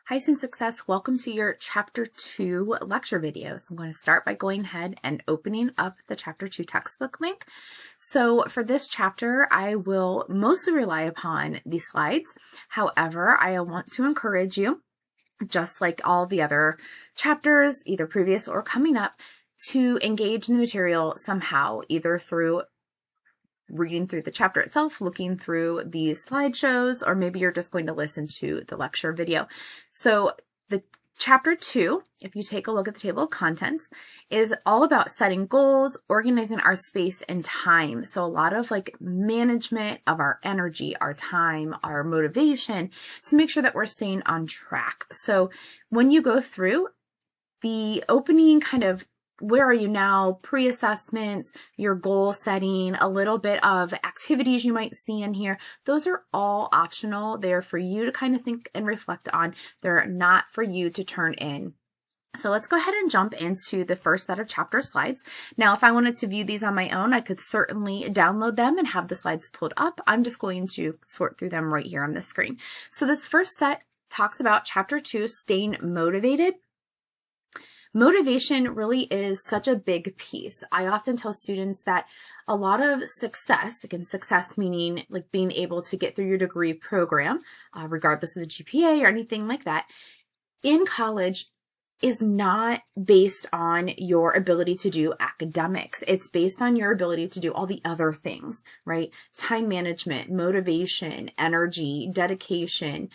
Hi, Student Success. Welcome to your Chapter 2 lecture video. So I'm going to start by going ahead and opening up the Chapter 2 textbook link. So for this chapter, I will mostly rely upon the slides. However, I want to encourage you, just like all the other chapters, either previous or coming up, to engage in the material somehow, either through reading through the chapter itself, looking through these slideshows, or maybe you're just going to listen to the lecture video. So the chapter 2, if you take a look at the table of contents, is all about setting goals, organizing our space and time. So a lot of management of our energy, our time, our motivation to make sure that we're staying on track. So when you go through the opening kind of where are you now, pre-assessments, your goal setting, a little bit of activities you might see in here. Those are all optional. They're for you to kind of think and reflect on. They're not for you to turn in. So let's go ahead and jump into the first set of chapter slides. Now, if I wanted to view these on my own, I could certainly download them and have the slides pulled up. I'm just going to sort through them right here on the screen. So this first set talks about chapter 2, staying motivated. Motivation really is such a big piece. I often tell students that a lot of success, again, success meaning like being able to get through your degree program, regardless of the GPA or anything like that, in college is not based on your ability to do academics. It's based on your ability to do all the other things, right? Time management, motivation, energy, dedication,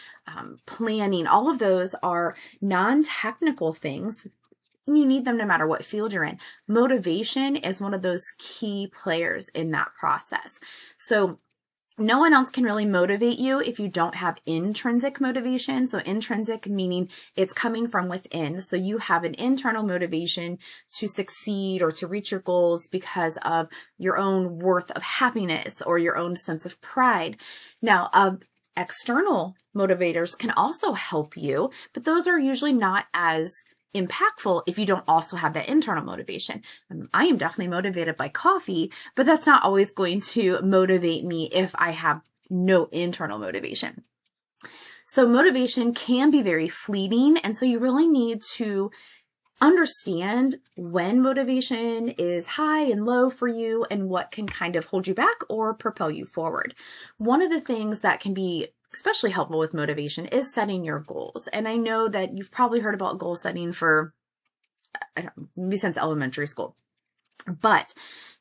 planning, all of those are non-technical things. You need them no matter what field you're in. Motivation is one of those key players in that process. So no one else can really motivate you if you don't have intrinsic motivation. So intrinsic meaning it's coming from within. So you have an internal motivation to succeed or to reach your goals because of your own worth of happiness or your own sense of pride. Now, external motivators can also help you, but those are usually not as impactful if you don't also have that internal motivation. I am definitely motivated by coffee, but that's not always going to motivate me if I have no internal motivation. So motivation can be very fleeting, and so you really need to understand when motivation is high and low for you and what can kind of hold you back or propel you forward. One of the things that can be especially helpful with motivation is setting your goals. And I know that you've probably heard about goal setting for, maybe since elementary school. But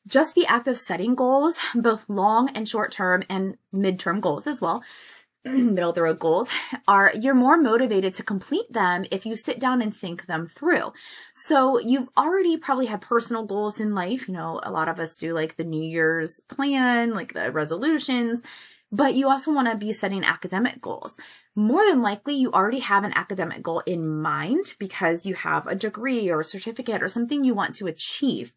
just the act of setting goals, both long and short term and midterm goals as well, middle of the road goals, you're more motivated to complete them if you sit down and think them through. So you've already probably had personal goals in life. You know, a lot of us do like the New Year's plan, like the resolutions, but you also want to be setting academic goals. More than likely, you already have an academic goal in mind because you have a degree or a certificate or something you want to achieve.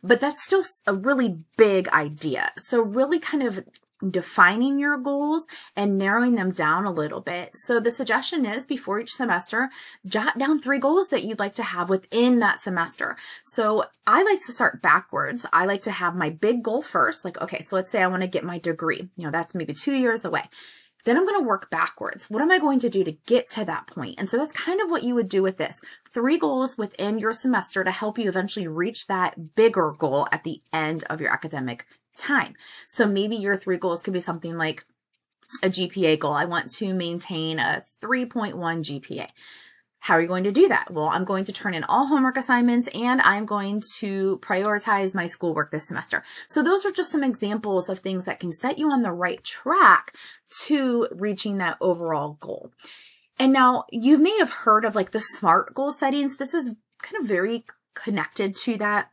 But that's still a really big idea. So really kind of defining your goals and narrowing them down a little bit. So the suggestion is before each semester, jot down 3 goals that you'd like to have within that semester. So I like to start backwards. I like to have my big goal first. Like, okay, so let's say I want to get my degree. You know, that's maybe 2 years away. Then I'm going to work backwards. What am I going to do to get to that point? And so that's kind of what you would do with this. 3 goals within your semester to help you eventually reach that bigger goal at the end of your academic time. So maybe your 3 goals could be something like a GPA goal. I want to maintain a 3.1 GPA. How are you going to do that? Well, I'm going to turn in all homework assignments and I'm going to prioritize my schoolwork this semester. So those are just some examples of things that can set you on the right track to reaching that overall goal. And now you may have heard of like the SMART goal settings. This is kind of very connected to that.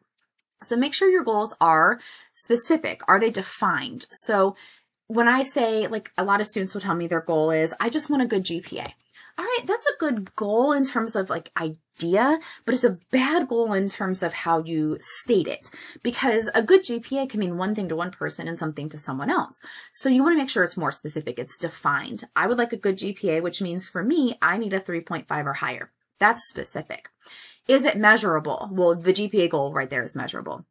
So make sure your goals are specific. Are they defined? So when I say, like, a lot of students will tell me their goal is, I just want a good GPA. All right, that's a good goal in terms of like idea, but it's a bad goal in terms of how you state it, because a good GPA can mean one thing to one person and something to someone else. So you want to make sure it's more specific. It's defined. I would like a good GPA, which means for me, I need a 3.5 or higher. That's specific. Is it measurable? Well, the GPA goal right there is measurable.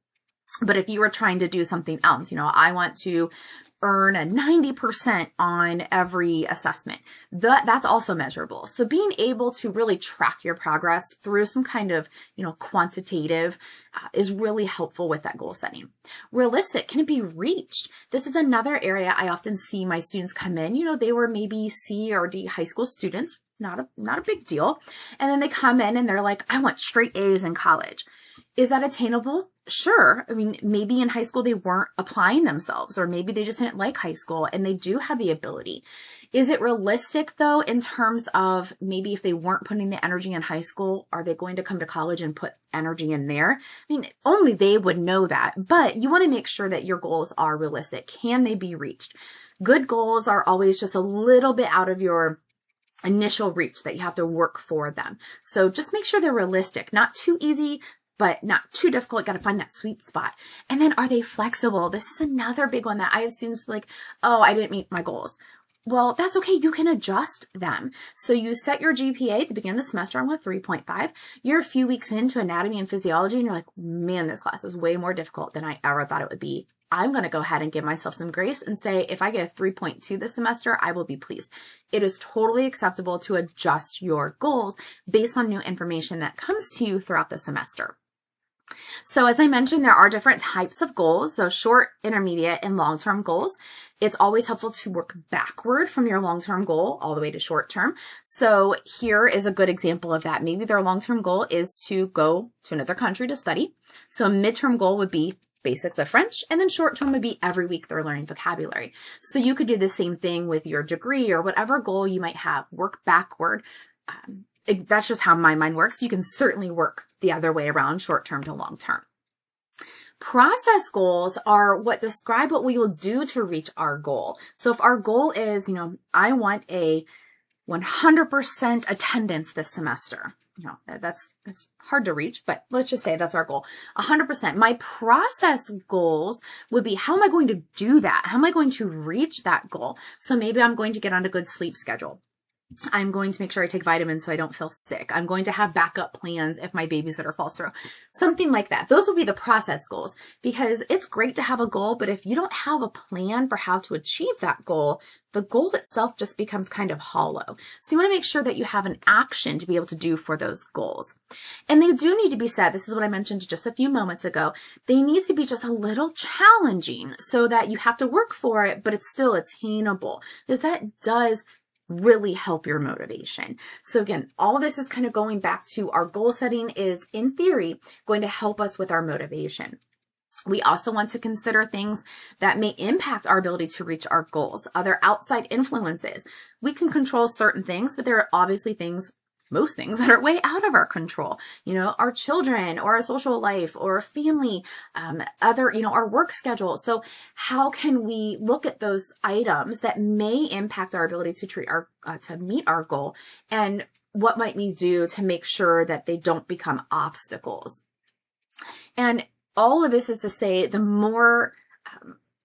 But if you were trying to do something else, you know, I want to earn a 90% on every assessment. That's also measurable. So being able to really track your progress through some kind of, quantitative is really helpful with that goal setting. Realistic, can it be reached? This is another area I often see my students come in. They were maybe C or D high school students, not a big deal. And then they come in and they're like, I want straight A's in college. Is that attainable? Sure. I mean, maybe in high school they weren't applying themselves, or maybe they just didn't like high school and they do have the ability. Is it realistic though, in terms of maybe if they weren't putting the energy in high school, are they going to come to college and put energy in there? I mean, only they would know that, but you want to make sure that your goals are realistic. Can they be reached? Good goals are always just a little bit out of your initial reach, that you have to work for them. So just make sure they're realistic, not too easy, but not too difficult. Got to find that sweet spot. And then, are they flexible? This is another big one that I have students like, oh, I didn't meet my goals. Well, that's okay. You can adjust them. So you set your GPA at the beginning of the semester on a 3.5. You're a few weeks into anatomy and physiology and you're like, man, this class is way more difficult than I ever thought it would be. I'm going to go ahead and give myself some grace and say, if I get a 3.2 this semester, I will be pleased. It is totally acceptable to adjust your goals based on new information that comes to you throughout the semester. So as I mentioned, there are different types of goals, so short, intermediate, and long-term goals. It's always helpful to work backward from your long-term goal all the way to short-term. So here is a good example of that. Maybe their long-term goal is to go to another country to study. So a midterm goal would be basics of French, and then short-term would be every week they're learning vocabulary. So you could do the same thing with your degree or whatever goal you might have. Work backward. That's just how my mind works. You can certainly work the other way around, short-term to long-term. Process goals are what describe what we will do to reach our goal. So if our goal is, I want a 100% attendance this semester. That's hard to reach, but let's just say that's our goal. 100%. My process goals would be, how am I going to do that? How am I going to reach that goal? So maybe I'm going to get on a good sleep schedule. I'm going to make sure I take vitamins so I don't feel sick. I'm going to have backup plans if my babysitter falls through. Something like that. Those will be the process goals, because it's great to have a goal, but if you don't have a plan for how to achieve that goal, the goal itself just becomes kind of hollow. So you want to make sure that you have an action to be able to do for those goals. And they do need to be set. This is what I mentioned just a few moments ago. They need to be just a little challenging so that you have to work for it, but it's still attainable, because that does really help your motivation. So again, all of this is kind of going back to our goal setting is, in theory, going to help us with our motivation. We also want to consider things that may impact our ability to reach our goals, other outside influences. We can control certain things, but there are obviously most things that are way out of our control. Our children, or our social life, or family, our work schedule. So how can we look at those items that may impact our ability to meet our goal, and what might we do to make sure that they don't become obstacles? And all of this is to say, the more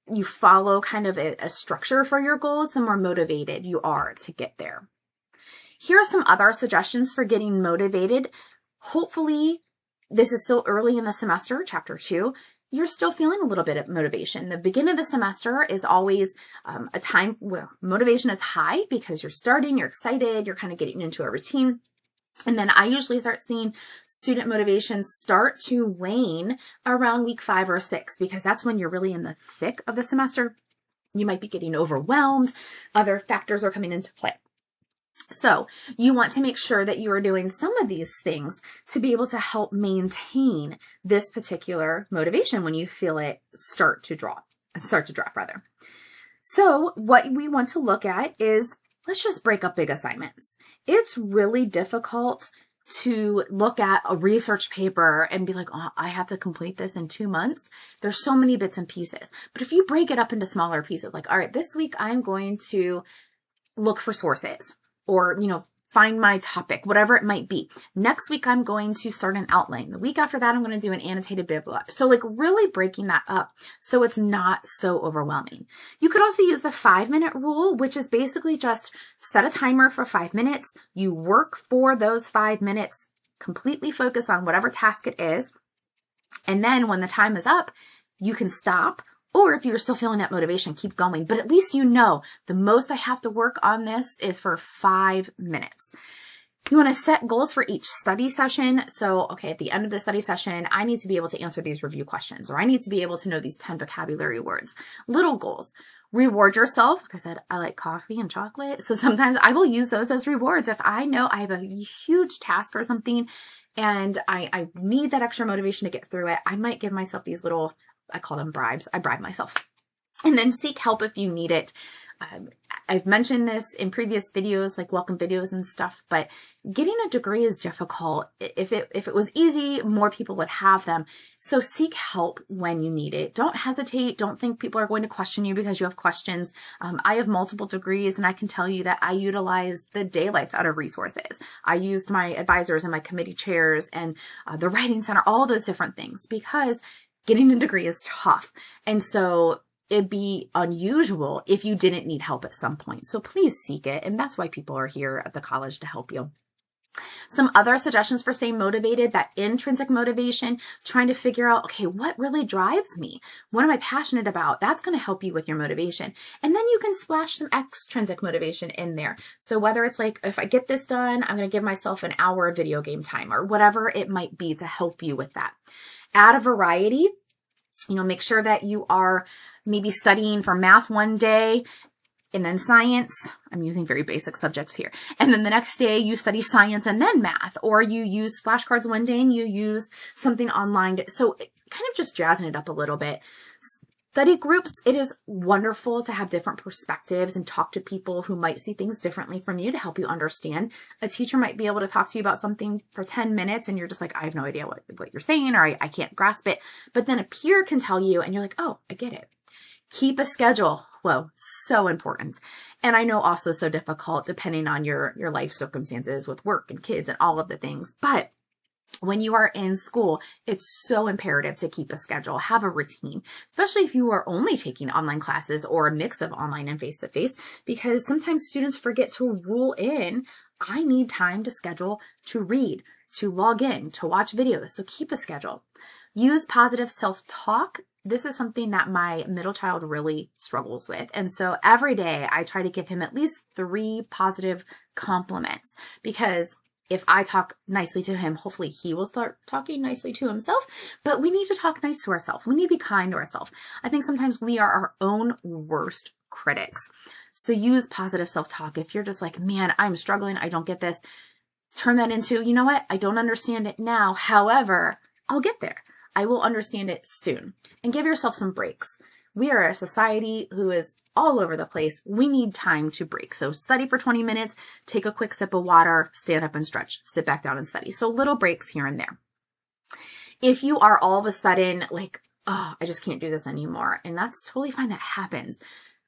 you follow kind of a structure for your goals, the more motivated you are to get there. Here are some other suggestions for getting motivated. Hopefully, this is still early in the semester, chapter 2. You're still feeling a little bit of motivation. The beginning of the semester is always a time where motivation is high because you're starting, you're excited, you're kind of getting into a routine. And then I usually start seeing student motivation start to wane around week 5 or 6, because that's when you're really in the thick of the semester. You might be getting overwhelmed. Other factors are coming into play. So you want to make sure that you are doing some of these things to be able to help maintain this particular motivation when you feel it start to drop. So what we want to look at is, let's just break up big assignments. It's really difficult to look at a research paper and be like, oh, I have to complete this in 2 months. There's so many bits and pieces. But if you break it up into smaller pieces, like, all right, this week I'm going to look for sources, or, find my topic, whatever it might be. Next week, I'm going to start an outline. The week after that, I'm going to do an annotated bibli. So really breaking that up so it's not so overwhelming. You could also use the 5-minute rule, which is basically just set a timer for 5 minutes. You work for those 5 minutes, completely focus on whatever task it is. And then when the time is up, you can stop, Or if you're still feeling that motivation, keep going. But at least you know the most I have to work on this is for 5 minutes. You want to set goals for each study session. So, okay, at the end of the study session, I need to be able to answer these review questions, or I need to be able to know these 10 vocabulary words. Little goals. Reward yourself. Like I said, I like coffee and chocolate. So sometimes I will use those as rewards. If I know I have a huge task or something and I need that extra motivation to get through it, I might give myself these little, I call them bribes. I bribe myself. And then seek help if you need it. I've mentioned this in previous videos, like welcome videos and stuff, but getting a degree is difficult. If it was easy, more people would have them. So seek help when you need it. Don't hesitate. Don't think people are going to question you because you have questions. I have multiple degrees, and I can tell you that I utilize the daylights out of resources. I used my advisors and my committee chairs and the writing center, all those different things, because getting a degree is tough. And so it'd be unusual if you didn't need help at some point. So please seek it. And that's why people are here at the college, to help you. Some other suggestions for staying motivated, that intrinsic motivation, trying to figure out, okay, what really drives me? What am I passionate about? That's going to help you with your motivation. And then you can splash some extrinsic motivation in there. So whether it's like, if I get this done, I'm going to give myself an hour of video game time, or whatever it might be to help you with that. Add a variety. Make sure that you are maybe studying for math one day and then science. I'm using very basic subjects here. And then the next day you study science and then math, or you use flashcards one day and you use something online. So kind of just jazzing it up a little bit. Study groups, it is wonderful to have different perspectives and talk to people who might see things differently from you to help you understand. A teacher might be able to talk to you about something for 10 minutes and you're just like, I have no idea what you're saying, or I can't grasp it. But then a peer can tell you and you're like, oh, I get it. Keep a schedule. Whoa, so important. And I know also so difficult depending on your life circumstances with work and kids and all of the things. But when you are in school, it's so imperative to keep a schedule, have a routine, especially if you are only taking online classes or a mix of online and face-to-face, because sometimes students forget to rule in, I need time to schedule to read, to log in, to watch videos. So keep a schedule. Use positive self-talk. This is something that my middle child really struggles with. And so every day I try to give him at least 3 positive compliments, because if I talk nicely to him, hopefully he will start talking nicely to himself. But we need to talk nice to ourselves. We need to be kind to ourselves. I think sometimes we are our own worst critics. So use positive self-talk. If you're just like, man, I'm struggling, I don't get this, turn that into, you know what? I don't understand it now. However, I'll get there. I will understand it soon. And give yourself some breaks. We are a society who is all over the place. We need time to break. So study for 20 minutes, take a quick sip of water, stand up and stretch, sit back down and study. So little breaks here and there. If you are all of a sudden like, oh, I just can't do this anymore, and that's totally fine, that happens.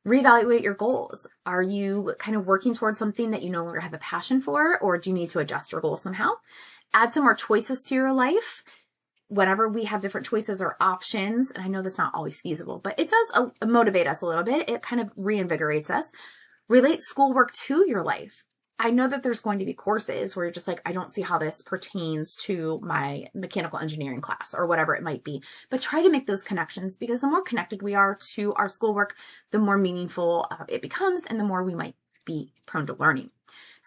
Reevaluate your goals. Are you kind of working towards something that you no longer have a passion for, or do you need to adjust your goals somehow? Add some more choices to your life. Whenever we have different choices or options, and I know that's not always feasible, but it does motivate us a little bit. It kind of reinvigorates us. Relate schoolwork to your life. I know that there's going to be courses where you're just like, I don't see how this pertains to my mechanical engineering class or whatever it might be, but try to make those connections, because the more connected we are to our schoolwork, the more meaningful it becomes and the more we might be prone to learning.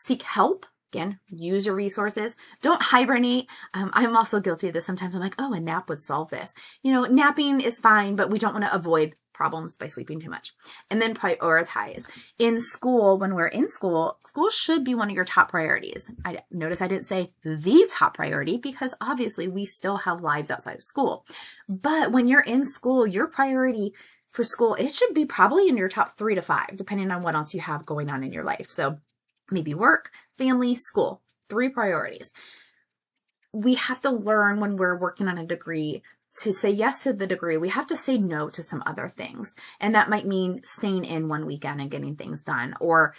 Seek help. Again, use your resources. Don't hibernate. I'm also guilty of this. Sometimes I'm like, oh, a nap would solve this. Napping is fine, but we don't want to avoid problems by sleeping too much. And then prioritize. In school, when we're in school, school should be one of your top priorities. Notice I didn't say the top priority, because obviously we still have lives outside of school. But when you're in school, your priority for school, it should be probably in your top 3 to 5, depending on what else you have going on in your life. So maybe work, family, school, 3 priorities. We have to learn when we're working on a degree to say yes to the degree. We have to say no to some other things. And that might mean staying in one weekend and getting things done, or,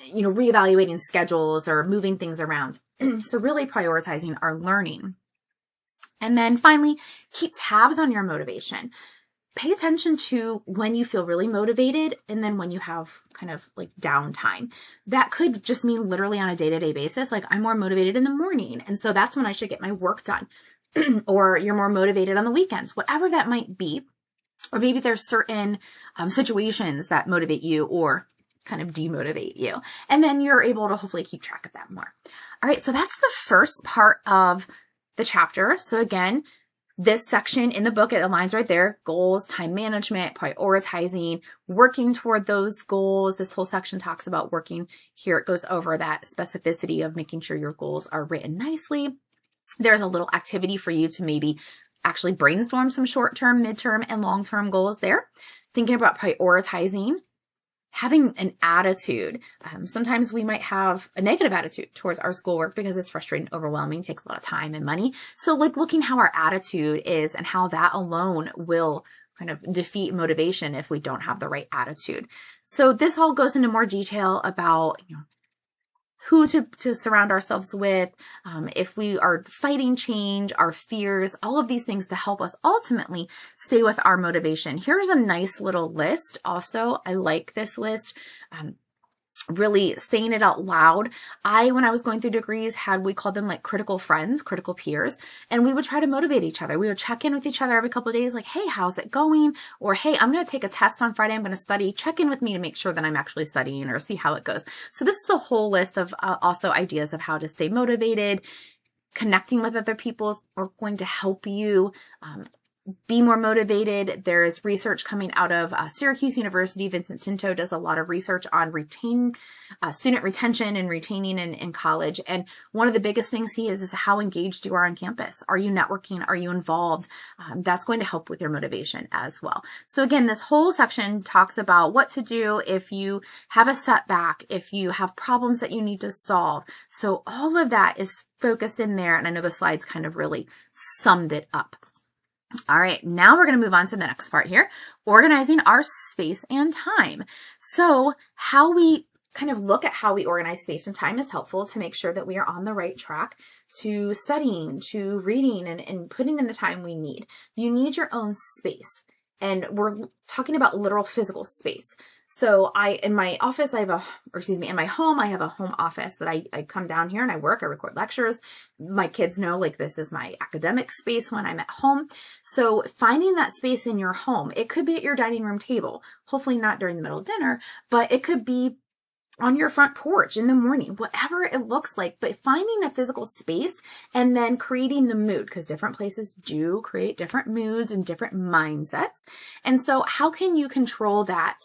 reevaluating schedules or moving things around. So really prioritizing our learning. And then finally, keep tabs on your motivation. Pay attention to when you feel really motivated and then when you have kind of like downtime. That could just mean literally on a day-to-day basis. Like, I'm more motivated in the morning, and so that's when I should get my work done. Or you're more motivated on the weekends, whatever that might be. Or maybe there's certain situations that motivate you or kind of demotivate you. And then you're able to hopefully keep track of that more. All right, so that's the first part of the chapter. So again, this section in the book, it aligns right there: goals, time management, prioritizing, working toward those goals. This whole section talks about working. Here it goes over that specificity of making sure your goals are written nicely. There's a little activity for you to maybe actually brainstorm some short-term, midterm, and long-term goals there. Thinking about prioritizing, having an attitude. Sometimes we might have a negative attitude towards our schoolwork because it's frustrating, overwhelming, takes a lot of time and money. So like looking how our attitude is and how that alone will kind of defeat motivation if we don't have the right attitude. So this all goes into more detail about, who to surround ourselves with, if we are fighting change, our fears, all of these things to help us ultimately stay with our motivation. Here's a nice little list. Also, I like this list. Really saying it out loud. When I was going through degrees, we called them like critical friends, critical peers, and we would try to motivate each other. We would check in with each other every couple of days, like, hey, how's it going? Or, hey, I'm going to take a test on Friday. I'm going to study. Check in with me to make sure that I'm actually studying or see how it goes. So this is a whole list of also ideas of how to stay motivated. Connecting with other people are going to help you be more motivated. There's research coming out of Syracuse University. Vincent Tinto does a lot of research on student retention and retaining in college. And one of the biggest things he is how engaged you are on campus. Are you networking? Are you involved? That's going to help with your motivation as well. So again, this whole section talks about what to do if you have a setback, if you have problems that you need to solve. So all of that is focused in there. And I know the slides kind of really summed it up. All right, now we're going to move on to the next part here, organizing our space and time. So how we kind of look at how we organize space and time is helpful to make sure that we are on the right track to studying, to reading, and putting in the time we need. You need your own space, and we're talking about literal physical space. So in my office, in my home, I have a home office that I come down here and I work, I record lectures. My kids know, like, this is my academic space when I'm at home. So finding that space in your home, it could be at your dining room table, hopefully not during the middle of dinner, but it could be on your front porch in the morning, whatever it looks like, but finding a physical space and then creating the mood, because different places do create different moods and different mindsets. And so how can you control that?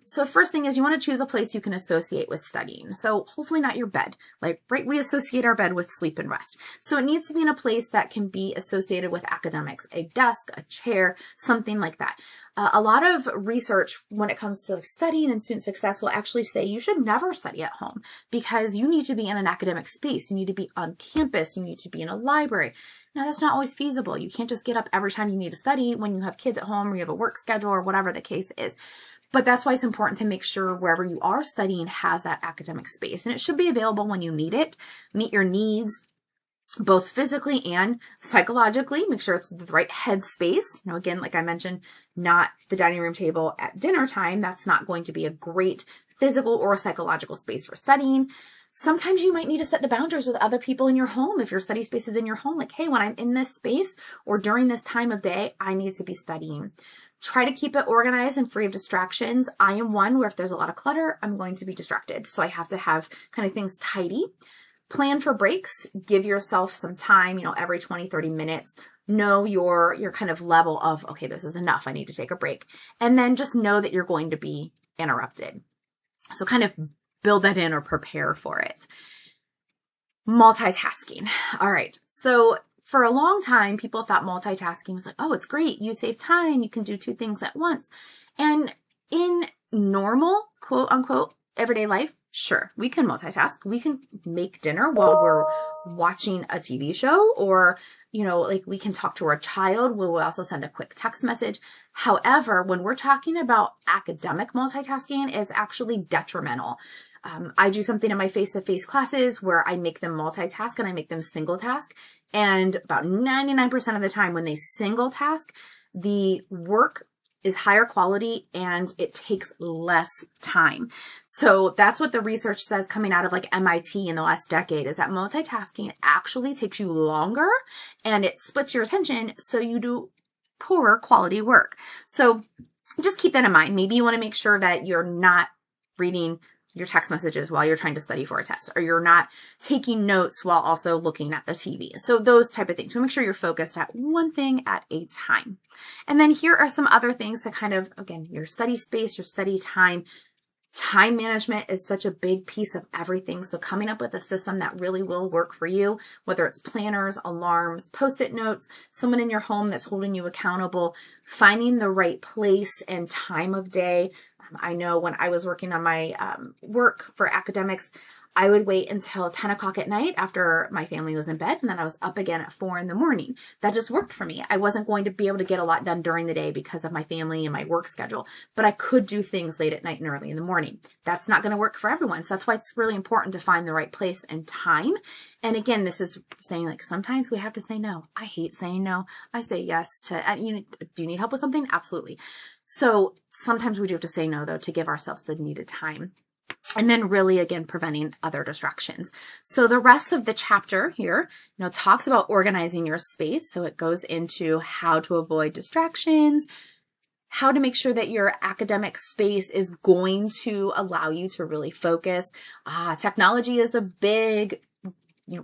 So the first thing is you want to choose a place you can associate with studying. So hopefully not your bed. Like, right, we associate our bed with sleep and rest. So it needs to be in a place that can be associated with academics, a desk, a chair, something like that. A lot of research when it comes to like studying and student success will actually say you should never study at home because you need to be in an academic space. You need to be on campus. You need to be in a library. Now, that's not always feasible. You can't just get up every time you need to study when you have kids at home or you have a work schedule or whatever the case is. But that's why it's important to make sure wherever you are studying has that academic space. And it should be available when you need it, meet your needs, both physically and psychologically. Make sure it's the right headspace. Again, like I mentioned, not the dining room table at dinner time. That's not going to be a great physical or psychological space for studying. Sometimes you might need to set the boundaries with other people in your home. If your study space is in your home, like, hey, when I'm in this space or during this time of day, I need to be studying. Try to keep it organized and free of distractions. I am one where if there's a lot of clutter, I'm going to be distracted. So I have to have kind of things tidy. Plan for breaks. Give yourself some time, every 20, 30 minutes. Know your kind of level of, okay, this is enough. I need to take a break. And then just know that you're going to be interrupted. So kind of build that in or prepare for it. Multitasking. All right. So for a long time, people thought multitasking was like, oh, it's great. You save time. You can do two things at once. And in normal, quote unquote, everyday life, sure, we can multitask. We can make dinner while we're watching a TV show, or, we can talk to our child. We'll also send a quick text message. However, when we're talking about academic multitasking, it's actually detrimental. I do something in my face-to-face classes where I make them multitask and I make them single task. And about 99% of the time when they single task, the work is higher quality and it takes less time. So that's what the research says coming out of like MIT in the last decade, is that multitasking actually takes you longer and it splits your attention. So you do poorer quality work. So just keep that in mind. Maybe you want to make sure that you're not reading your text messages while you're trying to study for a test, or you're not taking notes while also looking at the TV. So those type of things. So make sure you're focused at one thing at a time. And then here are some other things to kind of, again, your study space, your study time. Time management is such a big piece of everything. So coming up with a system that really will work for you, whether it's planners, alarms, post-it notes, someone in your home that's holding you accountable, finding the right place and time of day. I know when I was working on my work for academics, I would wait until 10 o'clock at night after my family was in bed, and then I was up again at 4 in the morning. That just worked for me. I wasn't going to be able to get a lot done during the day because of my family and my work schedule, but I could do things late at night and early in the morning. That's not going to work for everyone. So that's why it's really important to find the right place and time. And again, this is saying, like, sometimes we have to say no. I hate saying no. I say yes to, do you need help with something? Absolutely. So sometimes we do have to say no, though, to give ourselves the needed time. And then really, again, preventing other distractions. So the rest of the chapter here, talks about organizing your space. So it goes into how to avoid distractions, how to make sure that your academic space is going to allow you to really focus. Technology is a big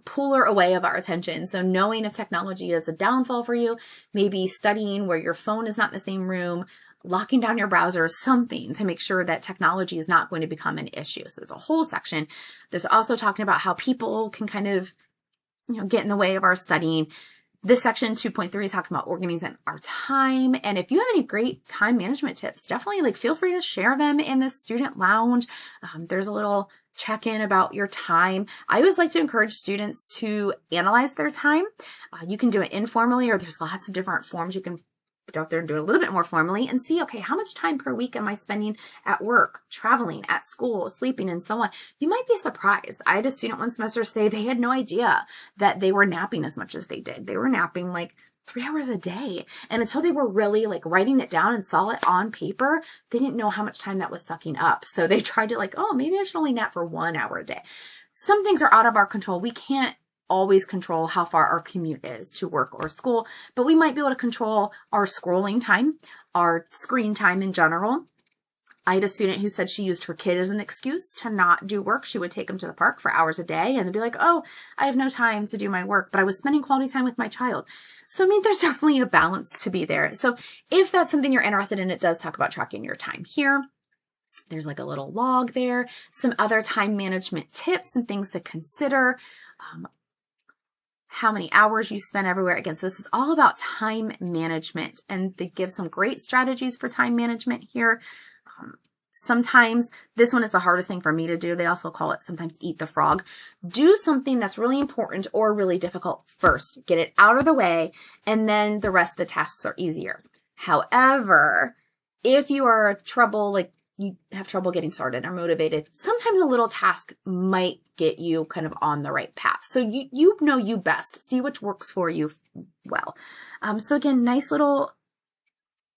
puller away of our attention. So knowing if technology is a downfall for you, maybe studying where your phone is not in the same room, locking down your browser, something to make sure that technology is not going to become an issue. So there's a whole section. There's also talking about how people can kind of, get in the way of our studying. This section 2.3 is talking about organizing our time. And if you have any great time management tips, definitely feel free to share them in the student lounge. There's a little check-in about your time. I always like to encourage students to analyze their time. You can do it informally, or there's lots of different forms you can put out there and do it a little bit more formally and see, okay, how much time per week am I spending at work, traveling, at school, sleeping, and so on. You might be surprised. I had a student one semester say they had no idea that they were napping as much as they did. They were napping 3 hours a day. And until they were really writing it down and saw it on paper, they didn't know how much time that was sucking up. So they tried to maybe I should only nap for 1 hour a day. Some things are out of our control. We can't always control how far our commute is to work or school, but we might be able to control our scrolling time, our screen time in general. I had a student who said she used her kid as an excuse to not do work. She would take him to the park for hours a day and they'd be like, oh, I have no time to do my work, but I was spending quality time with my child. So, there's definitely a balance to be there. So if that's something you're interested in, it does talk about tracking your time here. There's a little log there, some other time management tips and things to consider. How many hours you spend everywhere. Again, so this is all about time management, and they give some great strategies for time management here. Sometimes this one is the hardest thing for me to do. They also call it sometimes eat the frog. Do something that's really important or really difficult first. Get it out of the way, and then the rest of the tasks are easier. However, if you are you have trouble getting started or motivated, sometimes a little task might get you kind of on the right path. So you know you best. See which works for you well. So again, nice little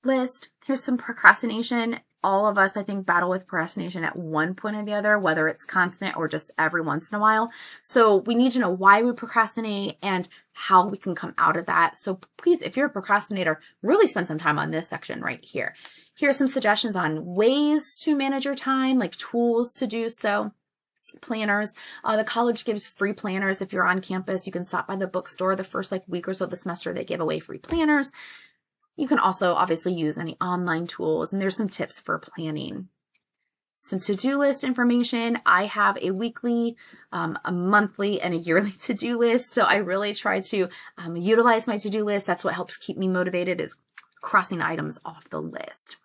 list. Here's some procrastination. All of us, I think, battle with procrastination at one point or the other, whether it's constant or just every once in a while. So we need to know why we procrastinate and how we can come out of that. So please, if you're a procrastinator, really spend some time on this section right here. Here are some suggestions on ways to manage your time, tools to do so. Planners. The college gives free planners. If you're on campus, you can stop by the bookstore the first week or so of the semester. They give away free planners. You can also obviously use any online tools, and there's some tips for planning. Some to-do list information. I have a weekly, a monthly, and a yearly to-do list. So I really try to utilize my to-do list. That's what helps keep me motivated, is crossing items off the list.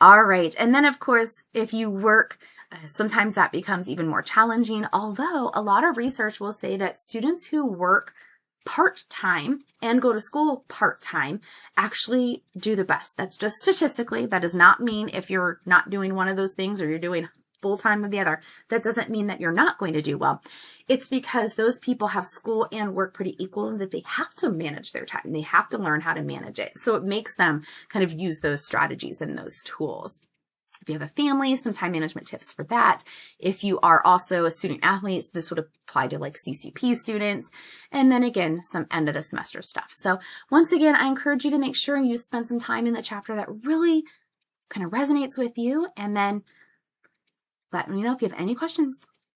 All right. And then, of course, if you work, sometimes that becomes even more challenging, although a lot of research will say that students who work part-time and go to school part-time actually do the best. That's just statistically. That does not mean if you're not doing one of those things or you're doing full-time of the other, that doesn't mean that you're not going to do well. It's because those people have school and work pretty equal, and that they have to manage their time. They have to learn how to manage it. So it makes them kind of use those strategies and those tools. If you have a family, some time management tips for that. If you are also a student athlete, this would apply to like CCP students. And then again, some end of the semester stuff. So once again, I encourage you to make sure you spend some time in the chapter that really kind of resonates with you. And then let me know if you have any questions.